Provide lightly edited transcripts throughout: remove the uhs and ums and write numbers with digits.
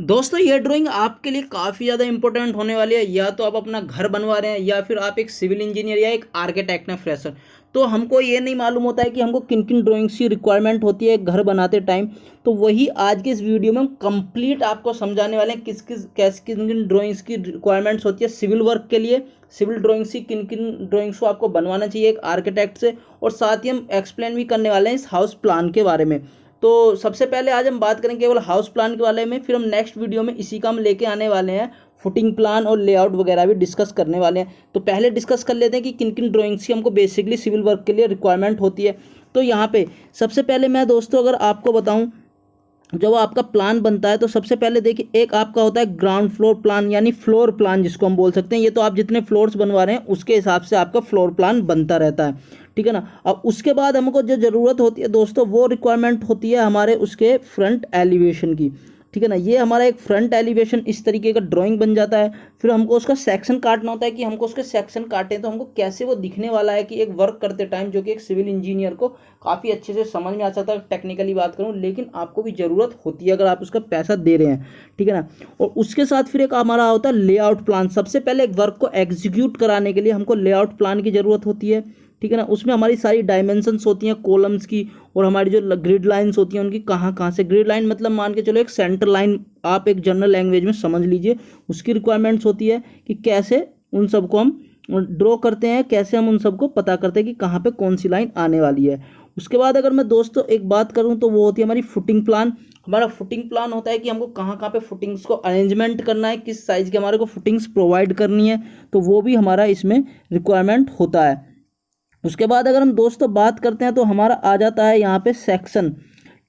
दोस्तों ये ड्राइंग आपके लिए काफ़ी ज़्यादा इंपॉर्टेंट होने वाली है। या तो आप अपना घर बनवा रहे हैं या फिर आप एक सिविल इंजीनियर या एक आर्किटेक्ट हैं फ्रेशर। तो हमको ये नहीं मालूम होता है कि हमको किन किन ड्राइंग्स की रिक्वायरमेंट होती है घर बनाते टाइम। तो वही आज के इस वीडियो में हम कंप्लीट आपको समझाने वाले हैं किस किस कैसे किन किन ड्राइंग्स की रिक्वायरमेंट्स होती है सिविल वर्क के लिए। सिविल ड्राइंग्स की किन किन ड्राइंग्स को आपको बनवाना चाहिए एक आर्किटेक्ट से, और साथ ही हम एक्सप्लेन भी करने वाले हैं इस हाउस प्लान के बारे में। तो सबसे पहले आज हम बात करेंगे केवल हाउस प्लान के बारे में, फिर हम नेक्स्ट वीडियो में इसी का हम लेके आने वाले हैं फुटिंग प्लान और लेआउट वगैरह भी डिस्कस करने वाले हैं। तो पहले डिस्कस कर लेते हैं कि किन किन ड्राइंग्स की हमको बेसिकली सिविल वर्क के लिए रिक्वायरमेंट होती है। तो यहाँ पे सबसे पहले मैं दोस्तों अगर आपको बताऊँ, जब आपका प्लान बनता है तो सबसे पहले देखिए एक आपका होता है ग्राउंड फ्लोर प्लान यानी फ्लोर प्लान जिसको हम बोल सकते हैं। ये तो आप जितने फ्लोर्स बनवा रहे हैं उसके हिसाब से आपका फ्लोर प्लान बनता रहता है, ठीक है ना। अब उसके बाद हमको जो ज़रूरत होती है दोस्तों वो रिक्वायरमेंट होती है हमारे उसके फ्रंट एलिवेशन की, ठीक है ना। ये हमारा एक फ्रंट एलिवेशन इस तरीके का ड्राइंग बन जाता है। फिर हमको उसका सेक्शन काटना होता है कि हमको उसके सेक्शन काटे तो हमको कैसे वो दिखने वाला है, कि एक वर्क करते टाइम जो कि एक सिविल इंजीनियर को काफ़ी अच्छे से समझ में आ सकता है टेक्निकली बात करूँ, लेकिन आपको भी ज़रूरत होती है अगर आप उसका पैसा दे रहे हैं, ठीक है ना। और उसके साथ फिर एक हमारा होता है लेआउट प्लान। सबसे पहले एक वर्क को एग्जीक्यूट कराने के लिए हमको लेआउट प्लान की ज़रूरत होती है, ठीक है ना। उसमें हमारी सारी डायमेंशंस होती हैं कॉलम्स की, और हमारी जो ग्रिड लाइंस होती हैं उनकी कहाँ कहाँ से, ग्रिड लाइन मतलब मान के चलो एक सेंटर लाइन, आप एक जनरल लैंग्वेज में समझ लीजिए, उसकी रिक्वायरमेंट्स होती है कि कैसे उन सबको हम ड्रॉ करते हैं, कैसे हम उन सबको पता करते हैं कि कहाँ पे कौन सी लाइन आने वाली है। उसके बाद अगर मैं दोस्तों एक बात करूँ तो वो होती है हमारी फुटिंग प्लान। हमारा फुटिंग प्लान होता है कि हमको कहाँ कहाँ पे फुटिंग्स को अरेंजमेंट करना है, किस साइज़ के हमारे को फुटिंग्स प्रोवाइड करनी है, तो वो भी हमारा इसमें रिक्वायरमेंट होता है। उसके बाद अगर हम दोस्तों बात करते हैं तो हमारा आ जाता है यहाँ पे सेक्शन,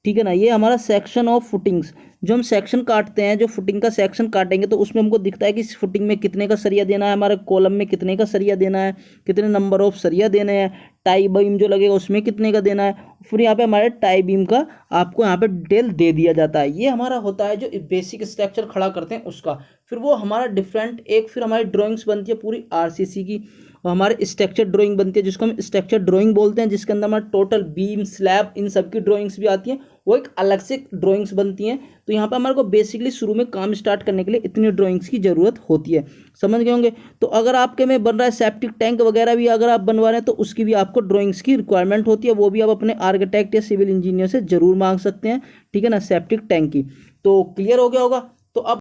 ठीक है ना। ये हमारा सेक्शन ऑफ फुटिंग्स, जो हम सेक्शन काटते हैं, जो फुटिंग का सेक्शन काटेंगे तो उसमें हमको दिखता है कि इस फुटिंग में कितने का सरिया देना है, हमारे कॉलम में कितने का सरिया देना है, कितने नंबर ऑफ सरिया देने हैं, टाई बीम जो लगेगा उसमें कितने का देना है। फिर यहाँ पे हमारे टाई बीम का आपको यहाँ पे डिटेल दे दिया जाता है। ये हमारा होता है जो बेसिक स्ट्रक्चर खड़ा करते हैं उसका। फिर वो हमारा डिफरेंट एक फिर हमारी ड्राइंग्स बनती है पूरी आरसीसी की, और हमारे स्ट्रक्चर ड्राइंग बनती है जिसको हम स्ट्रक्चर ड्राइंग बोलते हैं, जिसके अंदर हमारा टोटल बीम स्लैब इन सब की ड्राइंग्स भी आती हैं, वो एक अलग से ड्राइंग्स बनती हैं। तो यहाँ पर हमारे को बेसिकली शुरू में काम स्टार्ट करने के लिए इतनी ड्राइंग्स की ज़रूरत होती है, समझ गए होंगे। तो अगर आपके में बन रहा है सेप्टिक टैंक वगैरह भी अगर आप बनवा रहे हैं तो उसकी भी आपको ड्राइंग्स की रिक्वायरमेंट होती है, वो भी आप अपने आर्किटेक्ट या सिविल इंजीनियर से जरूर मांग सकते हैं, ठीक है ना, सेप्टिक टैंक की। तो क्लियर हो गया होगा। तो अब